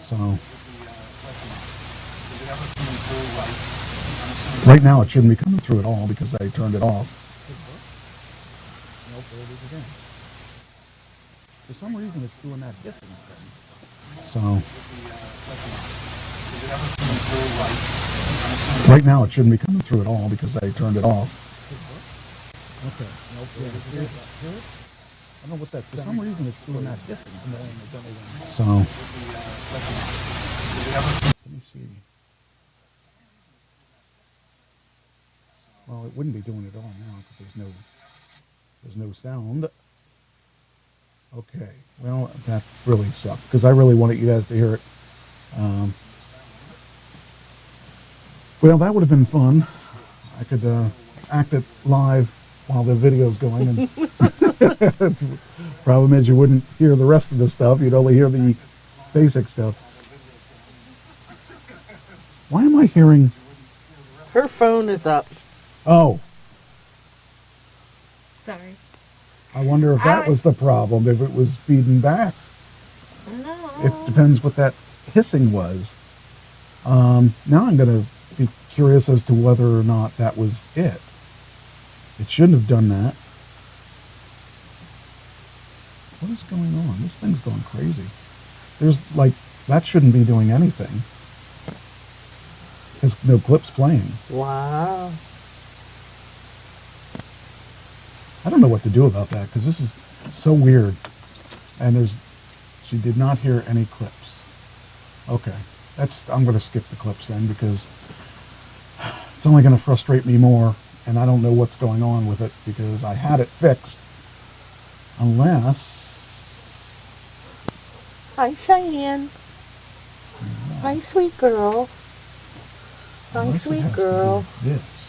So right now it shouldn't be coming through at all because I turned it off. Nope, there it is again. For some reason it's doing that hissing thing. So right now it shouldn't be coming through at all because I turned it off. Okay. Nope, there it is again. Hear it? I don't know what that. For some reason it's doing that hissing. So let me see. Well, it wouldn't be doing it all now because there's no sound. Okay, well, that really sucked because I really wanted you guys to hear it. Well, that would have been fun. I could act it live while the video's going. And problem is you wouldn't hear the rest of the stuff. You'd only hear the basic stuff. Why am I hearing... Her phone is up. Oh. Sorry. I wonder if that was the problem, if it was feeding back. No. It depends what that hissing was. Now I'm going to be curious as to whether or not that was it. It shouldn't have done that. What is going on? This thing's going crazy. There's like, that shouldn't be doing anything. There's no clips playing. Wow. I don't know what to do about that because this is so weird. And she did not hear any clips. Okay, I'm going to skip the clips then because it's only going to frustrate me more, and I don't know what's going on with it because I had it fixed. Unless... Hi, Cheyenne. Hi, sweet girl. Hi, sweet girl. This.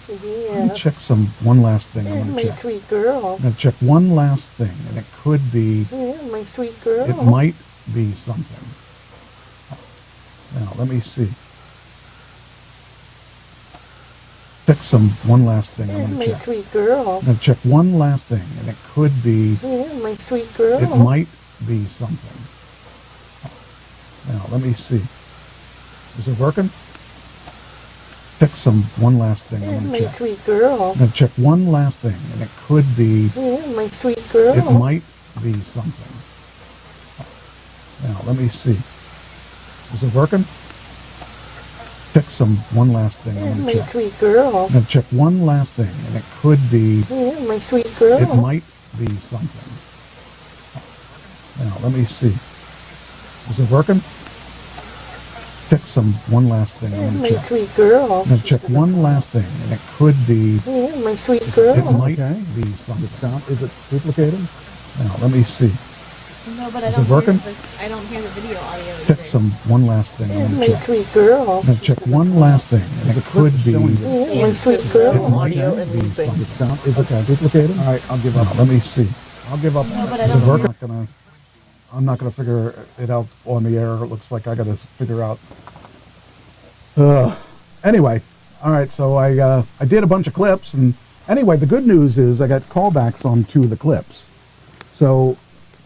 Yeah. Let me check one last thing. Yeah, I'm going my to check. sweet girl. I'm going to check one last thing, and it could be... Yeah, my sweet girl. It might be something. Now, let me see. Check one last thing. Yeah, I'm going my to check. sweet girl. I'm going to check one last thing, and it could be... Yeah, my sweet girl. It might be something. Now, let me see. Is it working? Check one last thing. Yeah, I'm going my to check. sweet girl. I'm going to check one last thing, and it could be... Yeah, my sweet girl. It might be something. Now, let me see. Is it working? Check one last thing. Yeah, I'm going my to check. sweet girl. I'm going to check one last thing, and it could be... Yeah, my sweet girl. It might be something. Now, let me see. Is it working? Check one last thing. Yeah, I'm going my to check. sweet girl. I'm going to check one last thing, and it could be... Yeah, my sweet girl. It might be something. Is it duplicated? Now, let me see. No, but I Is don't it working? I don't hear the video audio Check either. one last thing. Yeah, I'm my going to check. sweet girl. I'm going to check one last thing, and it could be... Yeah, my sweet It girl. might Audio and be looping. something. Is it duplicated? All right, I'll give up. Let me see. I'll give up. No, but I Is it don't working? I'm not gonna figure it out on the air. It looks like I gotta figure out. Anyway, all right. So I did a bunch of clips, and anyway, the good news is I got callbacks on 2 of the clips. So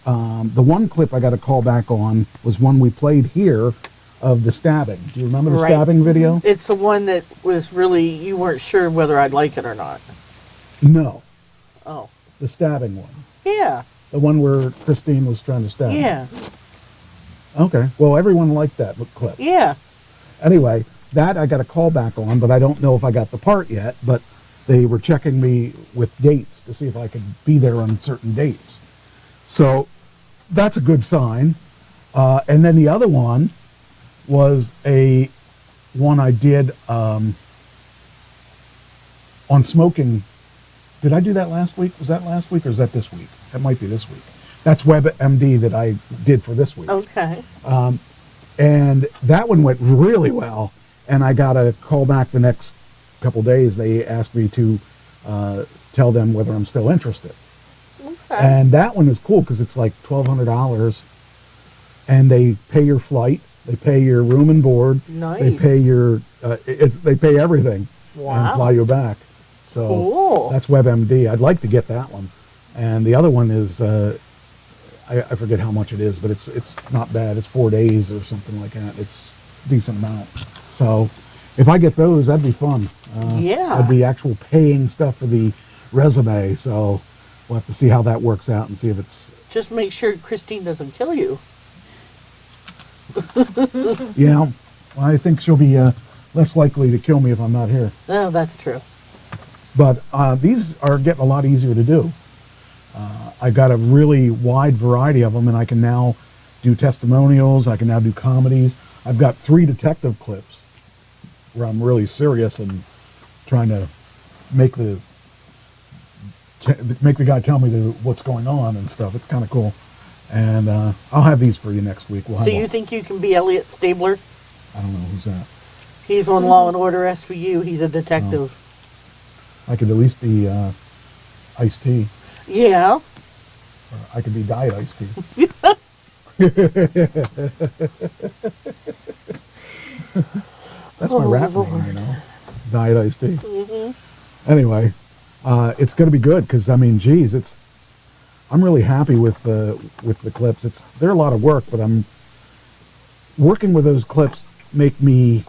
the one clip I got a callback on was one we played here of the stabbing. Do you remember the Right. stabbing video? It's the one that was really, you weren't sure whether I'd like it or not. No, Oh. the stabbing one. Yeah. The one where Christine was trying to stab. him. Yeah. Okay. Well, everyone liked that clip. Yeah. Anyway, that I got a call back on, but I don't know if I got the part yet. But they were checking me with dates to see if I could be there on certain dates. So that's a good sign. And then the other one was one I did on smoking. Did I do that last week? Was that last week or is that this week? That might be this week. That's WebMD that I did for this week. Okay. And that one went really well. And I got a call back the next couple days. They asked me to tell them whether I'm still interested. Okay. And that one is cool because it's like $1,200. And they pay your flight. They pay your room and board. Nice. They pay your, they pay everything. Wow. And fly you back. So Cool. that's WebMD. I'd like to get that one. And the other one is I forget how much it is, but it's not bad. It's 4 days or something like that. It's a decent amount. So if I get those, that'd be fun. Yeah. That'd be actual paying stuff for the resume. So we'll have to see how that works out and see if it's, Just make sure Christine doesn't kill you. you know, I think she'll be less likely to kill me if I'm not here. No, that's true. But these are getting a lot easier to do. I've got a really wide variety of them, and I can now do testimonials. I can now do comedies. I've got 3 detective clips where I'm really serious and trying to make the guy tell me what's going on and stuff. It's kind of cool. And I'll have these for you next week. We'll have So you think you can be Elliot Stabler? I don't know who's that. He's on Law and Order SVU. He's a detective. I could at least be Ice-T. Yeah. Or I could be Diet Ice-T. That's my rap name, you know. Diet Ice-T. Mm-hmm. Anyway, it's going to be good because, I mean, geez, I'm really happy with the clips. They're a lot of work, but I'm working with those clips make me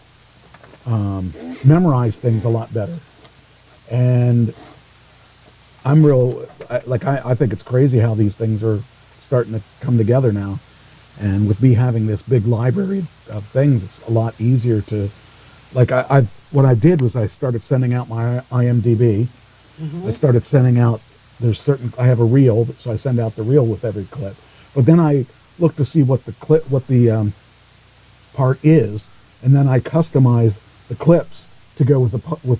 memorize things a lot better. And I'm I think it's crazy how these things are starting to come together now. And with me having this big library of things, it's a lot easier to, like, what I did was I started sending out my IMDb. Mm-hmm. I started sending out, I have a reel, so I send out the reel with every clip. But then I look to see what the part is, and then I customize the clips to go with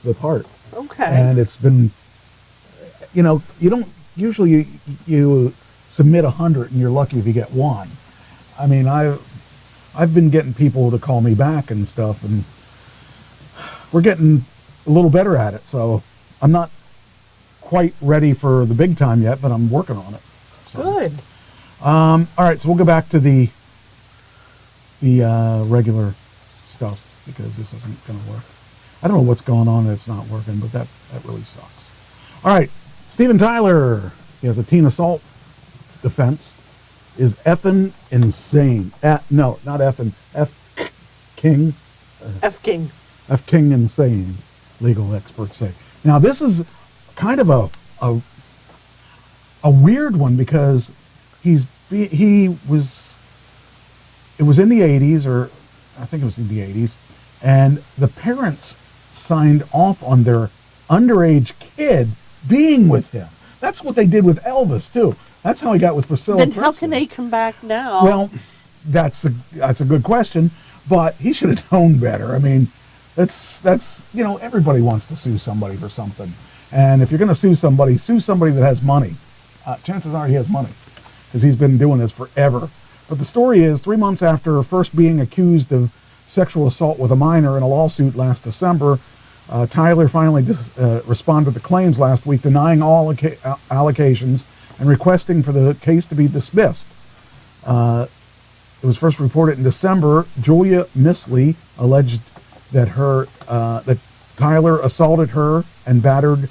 the part. Okay. And it's been, you know, you don't usually you submit 100 and you're lucky if you get one. I mean, I've been getting people to call me back and stuff, and we're getting a little better at it. So I'm not quite ready for the big time yet, but I'm working on it. So. Good. All right, so we'll go back to the regular stuff because this isn't going to work. I don't know what's going on that it's not working, but that really sucks. All right, Steven Tyler, he has a teen assault defense, is effing insane. No, not effing, F King. F King. F King insane, legal experts say. Now this is kind of a weird one because it was in the 80s, or I think it was in the 80s, and the parents signed off on their underage kid being with him. That's what they did with Elvis too. That's how he got with Priscilla Then Presley. how can they come back now? Well, that's a good question, but he should have known better. I mean, that's you know, everybody wants to sue somebody for something, and if you're going to sue somebody that has money. Chances are he has money because he's been doing this forever. But the story is, 3 months after first being accused of sexual assault with a minor in a lawsuit last December, Tyler finally responded to claims last week, denying all allegations and requesting for the case to be dismissed. It was first reported in December. Julia Misley alleged that that Tyler assaulted her and battered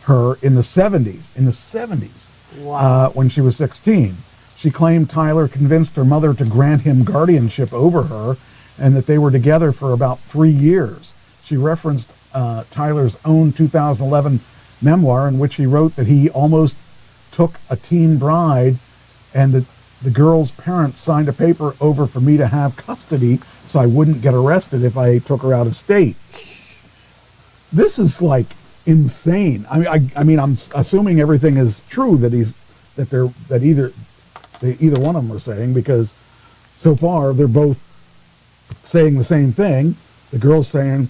her in the 70s. Wow. When she was 16. She claimed Tyler convinced her mother to grant him guardianship over her and that they were together for about 3 years. She referenced Tyler's own 2011 memoir in which he wrote that he almost took a teen bride and that the girl's parents signed a paper over for me to have custody so I wouldn't get arrested if I took her out of state. This is like insane. I mean, I'm assuming everything is true that either one of them are saying, because so far they're both saying the same thing. The girl's saying,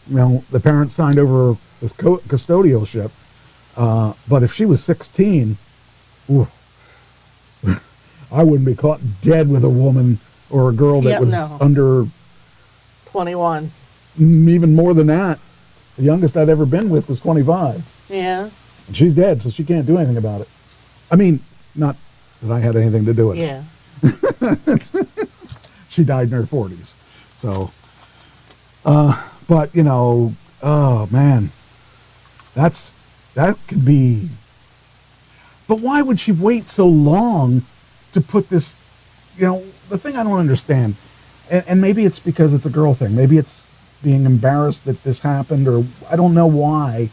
you know, the parents signed over this custodialship, but if she was 16, ooh, I wouldn't be caught dead with a woman or a girl that was under 21. Even more than that. The youngest I'd ever been with was 25. Yeah. And she's dead, so she can't do anything about it. I mean, not that I had anything to do with it. Yeah. She died in her 40s. So, but, you know, oh, man. That could be... But why would she wait so long to put this, the thing I don't understand, and maybe it's because it's a girl thing. Maybe it's being embarrassed that this happened, or I don't know why,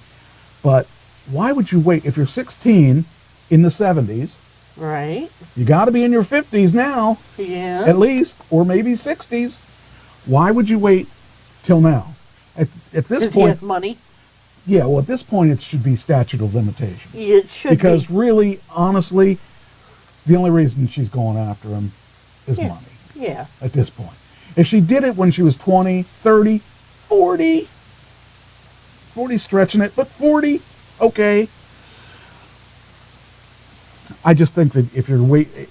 but why would you wait? If you're 16 in the 70s, Right. you got to be in your 50s now, Yeah. at least, or maybe 60s. Why would you wait till now? At this Because he point, has money. yeah, well, at this point, it should be statute of limitations. It should Because be. really, honestly, the only reason she's going after him is Yeah. money Yeah. at this point. If she did it when she was 20, 30, 40, 40 stretching it, but 40, okay. I just think that if you're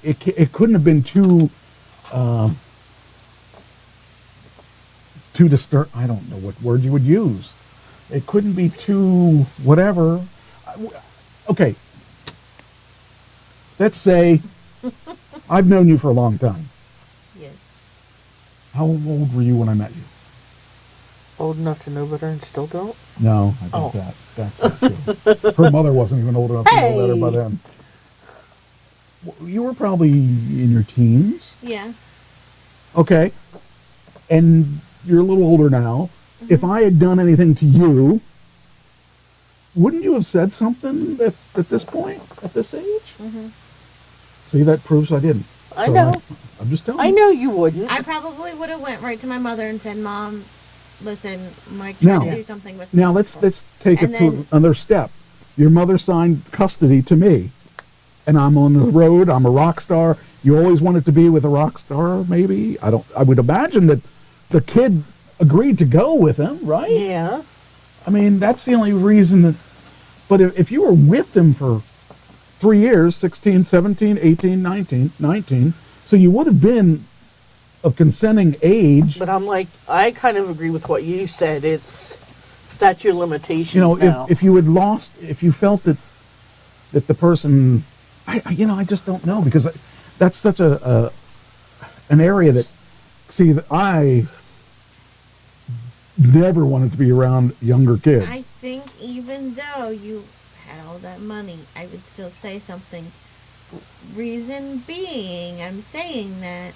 it couldn't have been too disturb. I don't know what word you would use. It couldn't be too whatever. Okay. Let's say I've known you for a long time. Yes. How old were you when I met you? Old enough to know better and still don't? No, I think Oh. that's not true. Her mother wasn't even old enough to know better by Hey! then. You were probably in your teens. Yeah. Okay. And you're a little older now. Mm-hmm. If I had done anything to you, wouldn't you have said something at this point, at this age? Mm-hmm. See, that proves I didn't. I So know. I'm just telling I you. know you wouldn't. I probably would have went right to my mother and said, "Mom, listen, Mike Now- tried to do something with me." Now let's take And it to then- another step. Your mother signed custody to me, and I'm on the road. I'm a rock star. You always wanted to be with a rock star, maybe. I would imagine that the kid agreed to go with him, right? Yeah. I mean, that's the only reason that. But if you were with him for 3 years, 16, 17, 18, 19, so you would have been of consenting age. But I'm like, I kind of agree with what you said. It's statute of limitations You know, now. if you had lost, if you felt that the person, I just don't know, because that's such an area that, see, that I never wanted to be around younger kids. I think even though you had all that money, I would still say something. Reason being, I'm saying that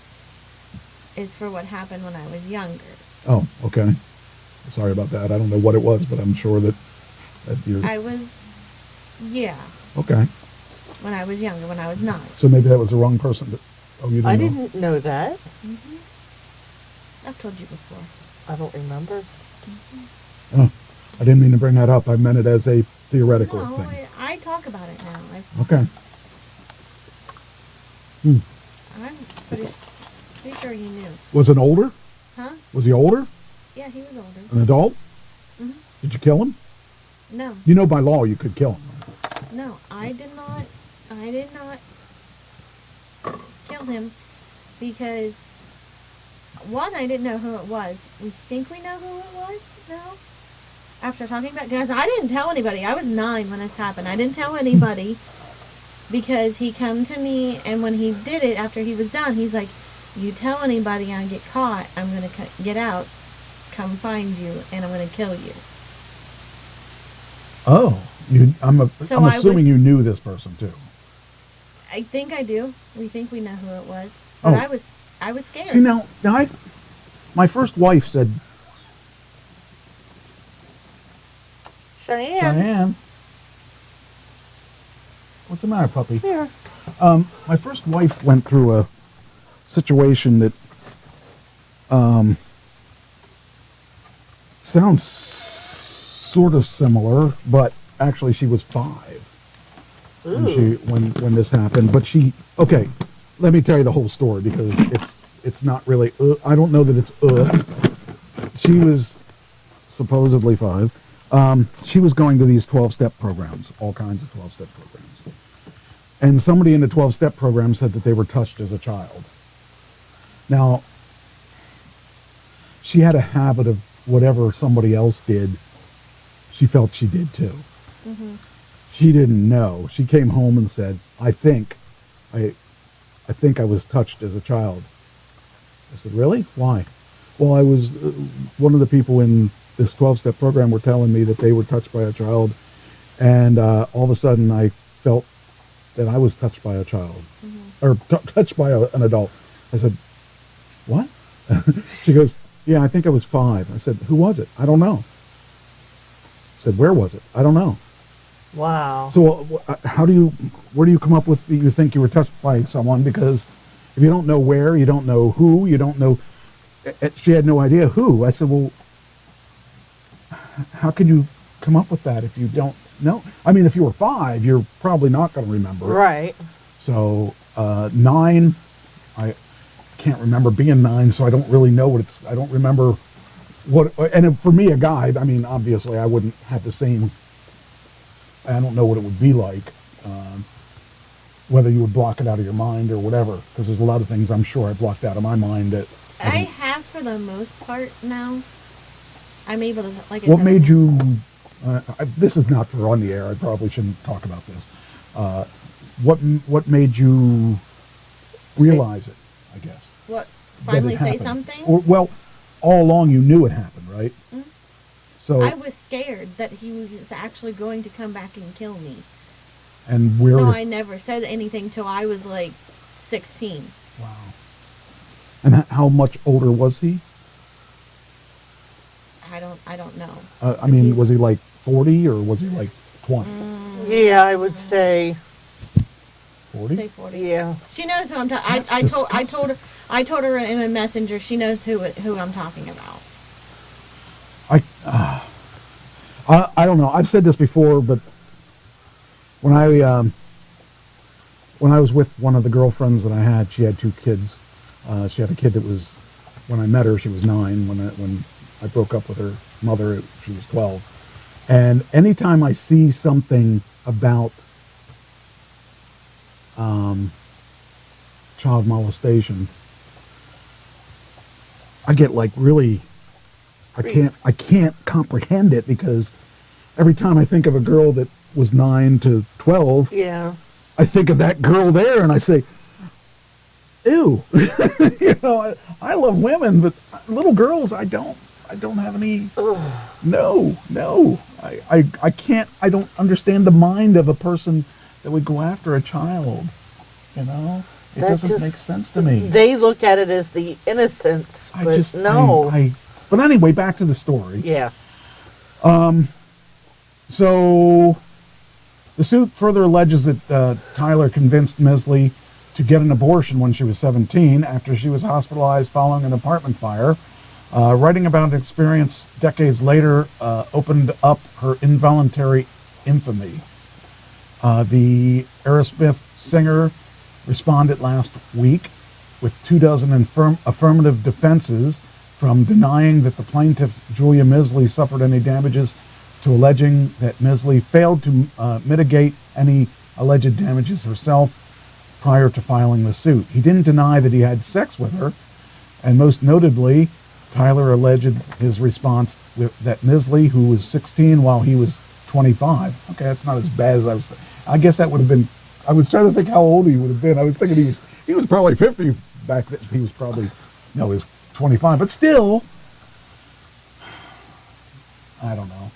is for what happened when I was younger. Oh, okay. Sorry about that. I don't know what it was, but I'm sure that you're I was, yeah, okay. when I was younger, when I was 9. So maybe that was the wrong person. Oh, you didn't I know? didn't know that. I've told you before. I don't remember. Oh, I didn't mean to bring that up. I meant it as a theoretical No, thing. I talk about it now. Okay. I'm pretty sure he knew. Was it older? Huh? Was he older? Yeah, he was older. An adult? Mhm. Did you kill him? No, You know by law you could kill him. Right? no, I did not kill him because, one, I didn't know who it was. We think we know who it was now. After talking about, because I didn't tell anybody. I was 9 when this happened. I didn't tell anybody because he come to me, and when he did it, after he was done, he's like, "You tell anybody I get caught, I'm gonna get out, come find you, and I'm gonna kill you." Oh, I'm So I assuming was- you knew this person too. I think I do. We think we know who it was, but Oh. I was scared. See now my first wife said, Cheyenne. Cheyenne, what's the matter, puppy? Here. My first wife went through a situation that sounds sort of similar, but actually she was 5 Ooh. when this happened. But okay, let me tell you the whole story because it's not really. I don't know that it's. She was supposedly 5. She was going to these 12-step programs, all kinds of 12-step programs. And somebody in the 12-step program said that they were touched as a child. Now, she had a habit of whatever somebody else did, she felt she did too. Mm-hmm. She didn't know. She came home and said, I think I was touched as a child. I said, really? Why? Well, I was, one of the people in this 12-step program were telling me that they were touched by a child, and all of a sudden I felt that I was touched by a child. Mm-hmm. or touched by an adult. I said, what? She goes, yeah, I think I was 5. I said, who was it? I don't know. I said, where was it? I don't know. Wow. So where do you come up with you think you were touched by someone? Because if you don't know where, you don't know who, you don't know, she had no idea who. I said, well, how can you come up with that if you don't know? I mean, if you were 5, you're probably not going to remember. Right. So 9, I can't remember being 9, so I don't really know I don't remember what, and for me, a guy, I mean, obviously I wouldn't have the same, I don't know what it would be like, whether you would block it out of your mind or whatever, because there's a lot of things I'm sure I blocked out of my mind that. I have for the most part now. I'm able to, like I What said, made you, this is not for on the air, I probably shouldn't talk about this. What made you realize it, I guess? what, that finally it say happened? something? Or, well, all along you knew it happened, right? Mm. So, I was scared that he was actually going to come back and kill me. and where? So I never said anything till I was like 16. Wow. And how much older was he? I don't know. I mean, He's- was he like 40 or was he like 20? Yeah, I would say, 40? Say 40. yeah. She knows who I'm talking. That's I told her in a messenger. She knows who I'm talking about. I don't know. I've said this before, but when I was with one of the girlfriends that I had, she had 2 kids. She had a kid that was, when I met her, she was 9. When I broke up with her mother, she was 12. And anytime I see something about child molestation, I get like really, I can't comprehend it, because every time I think of a girl that was 9 to 12, Yeah. I think of that girl there and I say, ew. You know, I love women, but little girls, I don't have any. No. I can't. I don't understand the mind of a person that would go after a child. You know, it That doesn't just- make sense to me. They look at it as the innocence, but no. But anyway, back to the story. Yeah. So the suit further alleges that Tyler convinced Misley to get an abortion when she was 17 after she was hospitalized following an apartment fire. Writing about an experience decades later opened up her involuntary infamy. The Aerosmith singer responded last week with 24 affirmative defenses, from denying that the plaintiff, Julia Misley, suffered any damages to alleging that Misley failed to mitigate any alleged damages herself prior to filing the suit. He didn't deny that he had sex with her, and most notably, Tyler alleged his response that Misley, who was 16 while he was 25. Okay, that's not as bad as I was. I guess that would have been. I was trying to think how old he would have been. I was thinking he was probably 50 back then. He was probably, no, he was 25. But still, I don't know.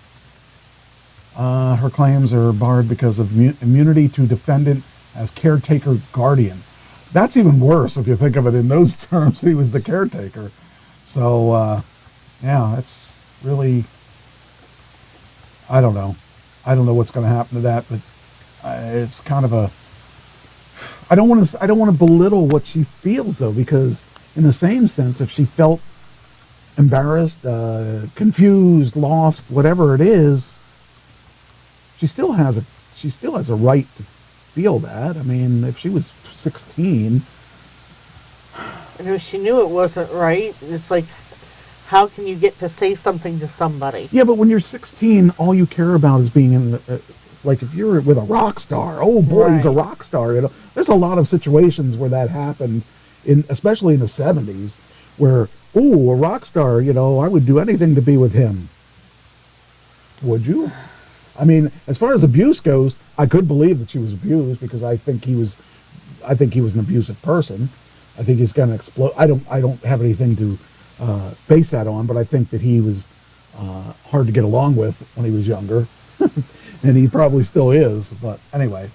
Her claims are barred because of immunity to defendant as caretaker guardian. That's even worse if you think of it in those terms. He was the caretaker. So, yeah, that's really, I don't know. I don't know what's going to happen to that, but it's kind of a, I don't want to belittle what she feels, though, because in the same sense, if she felt embarrassed, confused, lost, whatever it is, she still has a right to feel that. I mean, if she was 16, And if she knew it wasn't right, it's like, how can you get to say something to somebody? yeah, but when you're 16, all you care about is being in the, like if you're with a rock star, oh boy, he's a Right. rock star. You know, there's a lot of situations where that happened, especially in the 70s, where, oh, a rock star, you know, I would do anything to be with him. Would you? I mean, as far as abuse goes, I could believe that she was abused, because I think he was an abusive person. I think he's going to explode. I don't have anything to base that on, but I think that he was hard to get along with when he was younger, and he probably still is. But anyway,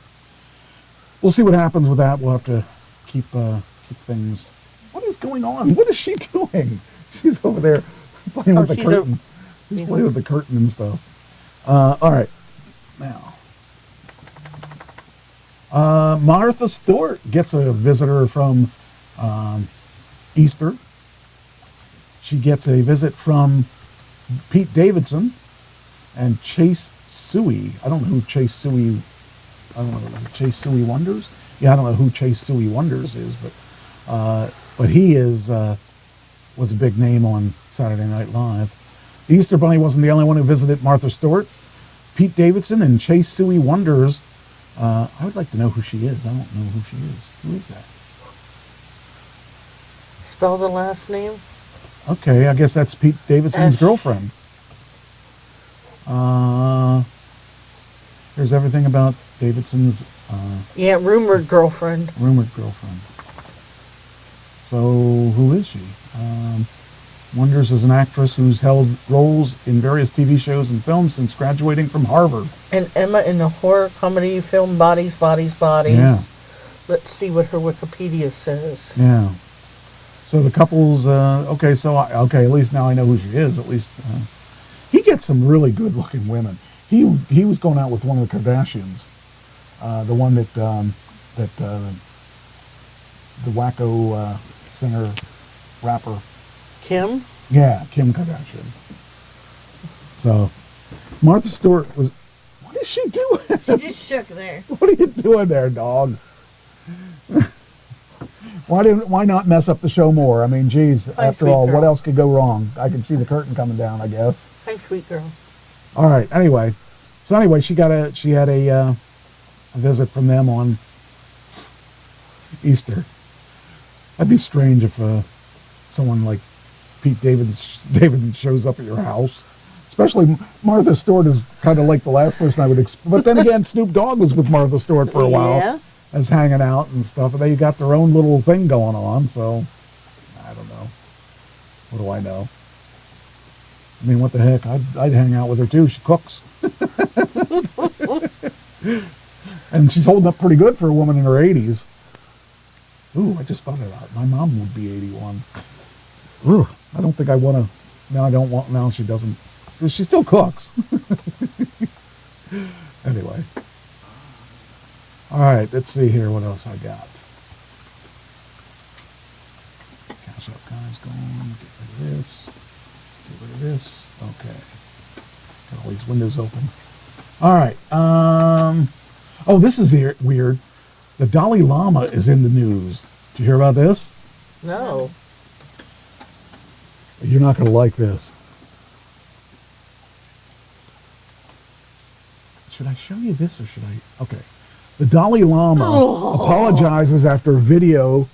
we'll see what happens with that. We'll have to keep things. What is going on? What is she doing? She's over there playing with the she's curtain. She's playing with the curtain and stuff. All right, now. Martha Stewart gets a visitor from Easter. She gets a visit from Pete Davidson and Chase Suey. I don't know who Chase Suey. I don't know. Is it Chase Suey Wonders? Yeah, I don't know who Chase Suey Wonders is, but he is was a big name on Saturday Night Live. The Easter Bunny wasn't the only one who visited Martha Stewart. Pete Davidson and Chase Suey Wonders. I would like to know who she is. I don't know who she is. Who is that? Spell the last name. Okay, I guess that's Pete Davidson's Ash. girlfriend. Here's everything about Davidson's Yeah, rumored girlfriend. rumored girlfriend. So, who is she? Wonders is an actress who's held roles in various TV shows and films since graduating from Harvard. And Emma in the horror comedy film Bodies, Bodies, Bodies. Yeah. Let's see what her Wikipedia says. Yeah. So the couple's okay. So okay, at least now I know who she is. At least he gets some really good-looking women. He was going out with one of the Kardashians, the one that the wacko singer rapper. Kim? Yeah, Kim Kardashian. So Martha Stewart was. What is she doing? She just shook there. What are you doing there, dog? Why not mess up the show more? I mean, geez, Hi, after sweet all, girl. what else could go wrong? I can see the curtain coming down, I guess. Hi, sweet girl. All right. Anyway, she had a visit from them on Easter. That'd be strange if someone like Pete Davidson shows up at your house. Especially Martha Stewart is kind of like the last person I would expect. But then again, Snoop Dogg was with Martha Stewart for a while. Yeah. As hanging out and stuff. And they got their own little thing going on. So, I don't know. What do I know? I mean, what the heck? I'd hang out with her too. She cooks. And she's holding up pretty good for a woman in her 80s. Ooh, I just thought of that. My mom would be 81. Ooh, I don't think I want to. Now she doesn't. She still cooks. Anyway. All right, let's see here what else I got. Cash Out Guy's gone. Get rid of this. Get rid of this. Okay. Got all these windows open. All right. Oh, this is weird. The Dalai Lama is in the news. Did you hear about this? No. You're not going to like this. Should I show you this or should I? Okay. The Dalai Lama apologizes after a video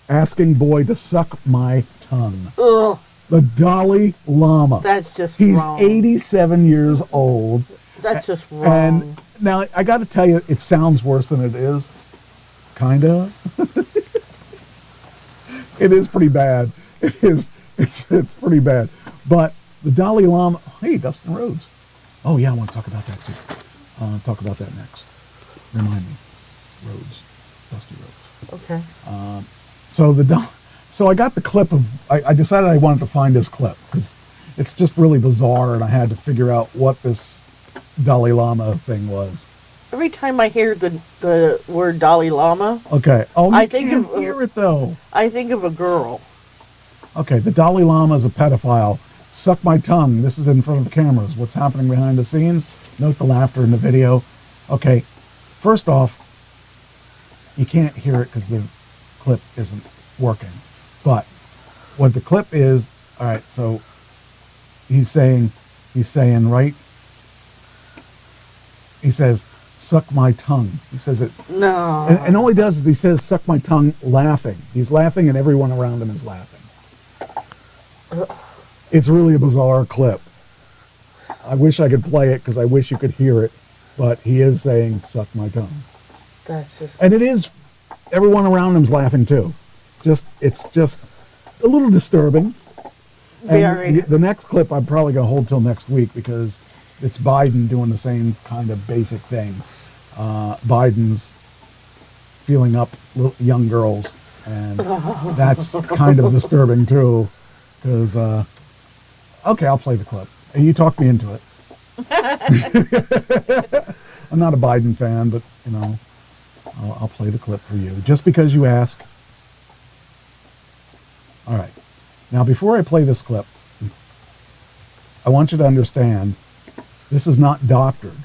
asking boy to suck my tongue. Ugh. The Dalai Lama. That's just He's wrong. 87 years old. That's just wrong. And now I got to tell you, it sounds worse than it is. Kinda. It is pretty bad. It is. It's pretty bad. But the Dalai Lama. Hey, Dustin Rhodes. Oh yeah, I want to talk about that too. Talk about that next. Remind me. Rhodes. Dusty Rhodes. Okay. So I got the clip of. I decided I wanted to find this clip because it's just really bizarre, and I had to figure out what this Dalai Lama thing was. Every time I hear the word Dalai Lama, Okay. Oh, you I think can't of- hear it though. I think of a girl. Okay, the Dalai Lama is a pedophile. Suck my tongue. This is in front of cameras. What's happening behind the scenes? Note the laughter in the video. Okay, first off, you can't hear it because the clip isn't working. But what the clip is, all right, so he's saying, right? He says, suck my tongue. He says it. No. And all he does is he says, suck my tongue, laughing. He's laughing and everyone around him is laughing. It's really a bizarre clip. I wish I could play it because I wish you could hear it. But he is saying, suck my tongue. That's just. And it is, everyone around him's laughing too. It's just a little disturbing. And Very. the next clip I'm probably going to hold till next week because it's Biden doing the same kind of basic thing. Biden's feeling up young girls, and that's kind of disturbing too. Because okay, I'll play the clip. You talked me into it. I'm not a Biden fan, but you know, I'll play the clip for you just because you ask. All right. Now, before I play this clip, I want you to understand this is not doctored.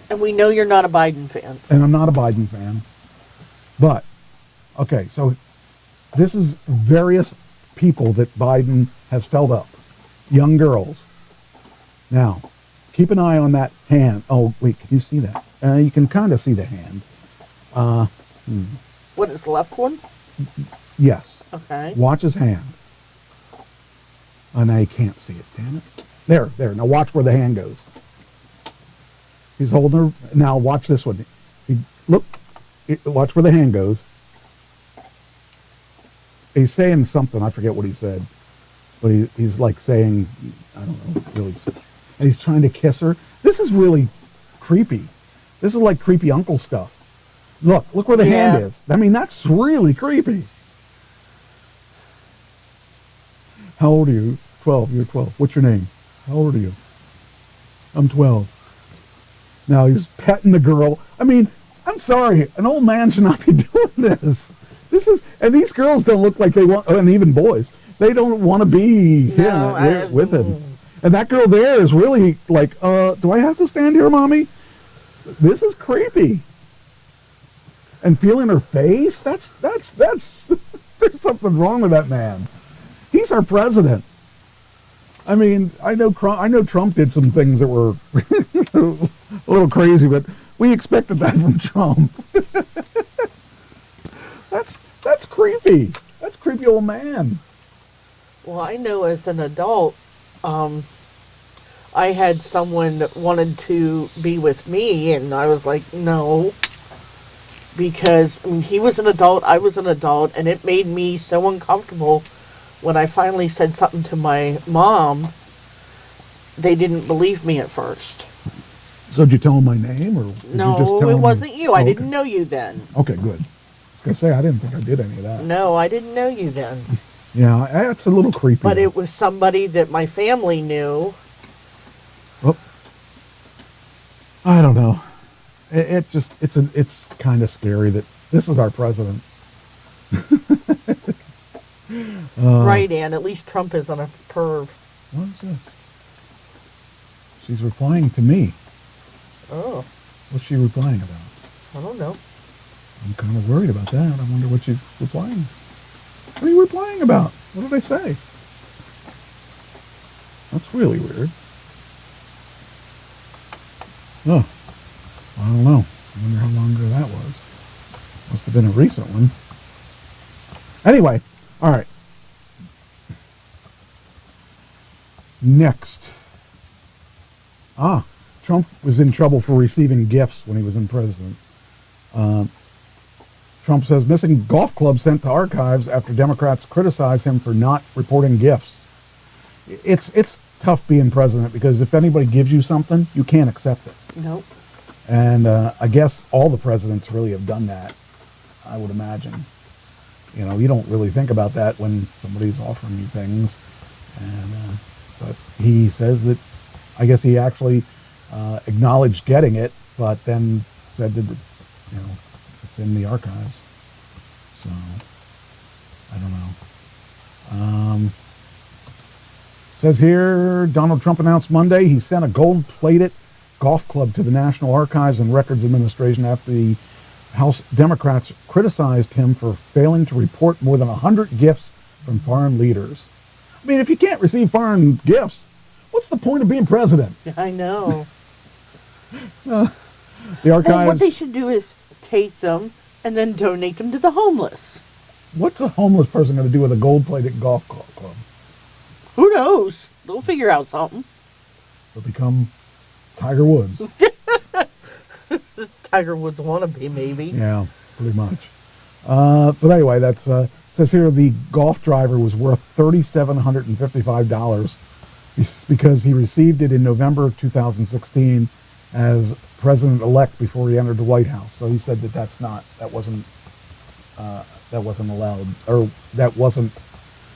And we know you're not a Biden fan. And I'm not a Biden fan. But, okay, so this is various people that Biden has felled up. Young girls. Now, keep an eye on that hand. Oh, wait, can you see that? You can kind of see the hand. What is the left one? Yes. Okay. Watch his hand. Oh, now you can't see it, damn it. There. Now watch where the hand goes. He's holding her. Now watch this one. Watch where the hand goes. He's saying something. I forget what he said. But he's like saying, I don't know, really. And he's trying to kiss her. This is really creepy. This is like creepy uncle stuff. Look where the hand is. I mean, that's really creepy. How old are you? 12. You're 12. What's your name? How old are you? I'm 12. Now he's petting the girl. I mean, I'm sorry. An old man should not be doing this. And these girls don't look like they want, and even boys, they don't want to be with him. And that girl there is really like, do I have to stand here, mommy? This is creepy. And feeling her face, that's there's something wrong with that man. He's our president. I mean, I know Trump did some things that were a little crazy, but we expected that from Trump. That's creepy. That's creepy old man. Well, I know as an adult, I had someone that wanted to be with me, and I was like, no. Because, I mean, he was an adult, I was an adult, and it made me so uncomfortable when I finally said something to my mom. They didn't believe me at first. So did you tell him my name, or did you just No, tell it him? wasn't you. Oh, I okay. didn't know you then. Okay, good. I was gonna say I didn't think I did any of that. No, I didn't know you then. Yeah, that's a little creepy. But it was somebody that my family knew. Oh, I don't know. It's kind of scary that this is our president. Right, Ann. At least Trump isn't a perv. What is this? She's replying to me. Oh, What's she replying about? I don't know. I'm kind of worried about that. I wonder what she's replying. What are you replying about? What did I say? That's really weird. Oh, I don't know. I wonder how long ago that was. Must have been a recent one. Anyway, all right. Next. Trump was in trouble for receiving gifts when he was in prison. Trump says missing golf club sent to archives after Democrats criticize him for not reporting gifts. It's tough being president because if anybody gives you something, you can't accept it. Nope. And I guess all the presidents really have done that, I would imagine. You know, you don't really think about that when somebody's offering you things. And but he says that, I guess he actually acknowledged getting it, but then said that, you know, it's in the archives. So, I don't know. Says here, Donald Trump announced Monday he sent a gold-plated golf club to the National Archives and Records Administration after the House Democrats criticized him for failing to report more than 100 gifts from foreign leaders. I mean, if you can't receive foreign gifts, what's the point of being president? I know. The archives... Well, what they should do is take them and then donate them to the homeless. What's a homeless person going to do with a gold-plated golf club? Who knows? They'll figure out something. They'll become Tiger Woods. Tiger Woods wannabe, maybe. Yeah, pretty much. But anyway, that's says here the golf driver was worth $3,755 because he received it in November of 2016 as president-elect before he entered the White House. So he said that that wasn't allowed, or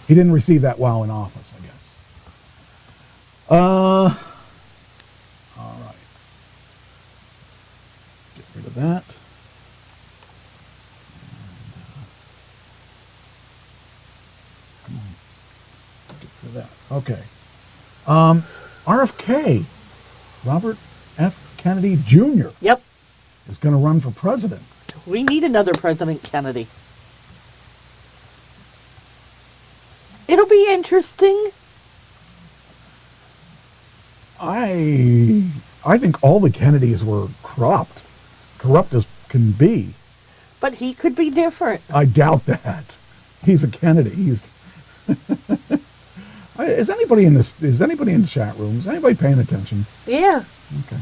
he didn't receive that while in office, I guess. All right. Get rid of that. Come on. Get rid of that. Okay. RFK, Robert F. Kennedy Jr. Yep. is going to run for president. We need another President Kennedy. It'll be interesting. I think all the Kennedys were corrupt as can be. But he could be different. I doubt that. He's a Kennedy. Is anybody in the chat room? Is anybody paying attention? Yeah. Okay.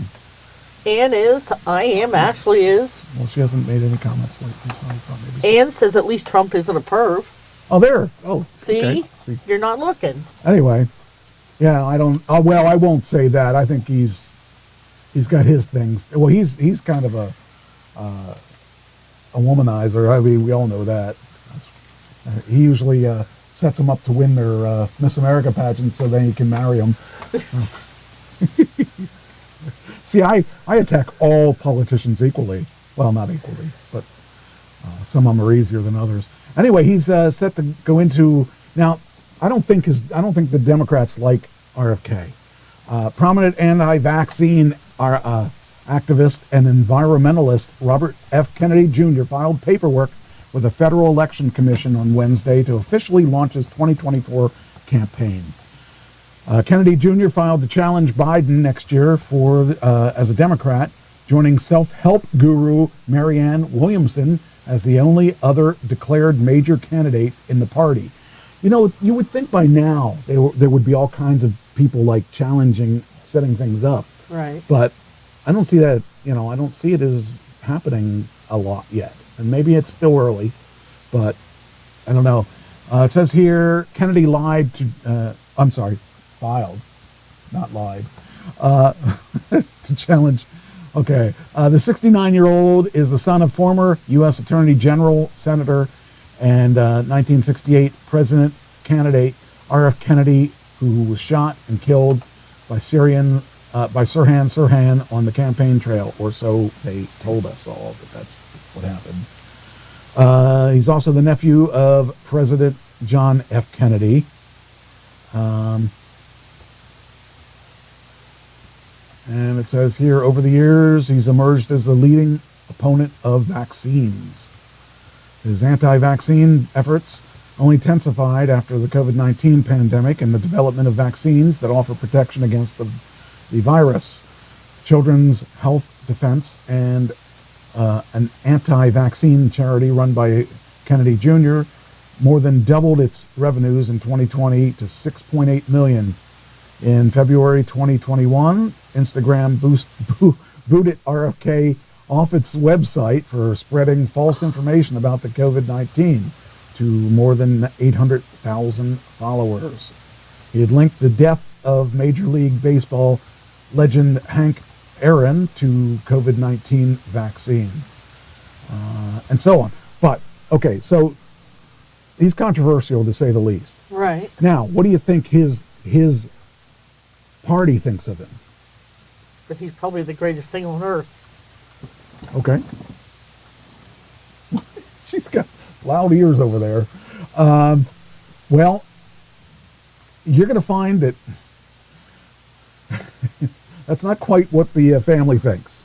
Anne is. I am. Ashley is. Well, she hasn't made any comments lately, so I thought maybe. Anne says at least Trump isn't a perv. Oh, there. Oh, See? okay. See. You're not looking. Anyway, yeah, I don't. Oh, well, I won't say that. I think he's got his things. Well, he's kind of a womanizer. I mean, we all know that. He usually sets them up to win their Miss America pageant so then he can marry them. See, I attack all politicians equally. Well, not equally, but some of them are easier than others. Anyway, he's set to go into now. I don't think the Democrats like RFK. Prominent anti-vaccine activist and environmentalist Robert F. Kennedy Jr. filed paperwork with the Federal Election Commission on Wednesday to officially launch his 2024 campaign. Kennedy Jr. filed to challenge Biden next year as a Democrat, joining self-help guru Marianne Williamson as the only other declared major candidate in the party. You know, you would think by now there would be all kinds of people like challenging, setting things up. Right. But I don't see that, I don't see it as happening a lot yet. And maybe it's still early, but I don't know. It says here, Kennedy filed, not lied, to challenge. Okay, the 69-year-old is the son of former U.S. Attorney General, Senator, and 1968 President candidate R.F. Kennedy, who was shot and killed by Sirhan Sirhan on the campaign trail, or so they told us all, but that's what happened. He's also the nephew of President John F. Kennedy. And it says here, over the years, he's emerged as the leading opponent of vaccines. His anti-vaccine efforts only intensified after the COVID-19 pandemic and the development of vaccines that offer protection against the virus. Children's Health Defense and an anti-vaccine charity run by Kennedy Jr. more than doubled its revenues in 2020 to $6.8 million. In February 2021, Instagram booted RFK off its website for spreading false information about the COVID-19 to more than 800,000 followers. He had linked the death of Major League Baseball legend Hank Aaron to COVID-19 vaccine, and so on. But, okay, so he's controversial to say the least. Right. Now, what do you think his party thinks of him? But he's probably the greatest thing on earth. Okay. She's got loud ears over there. Well, you're going to find that that's not quite what the family thinks.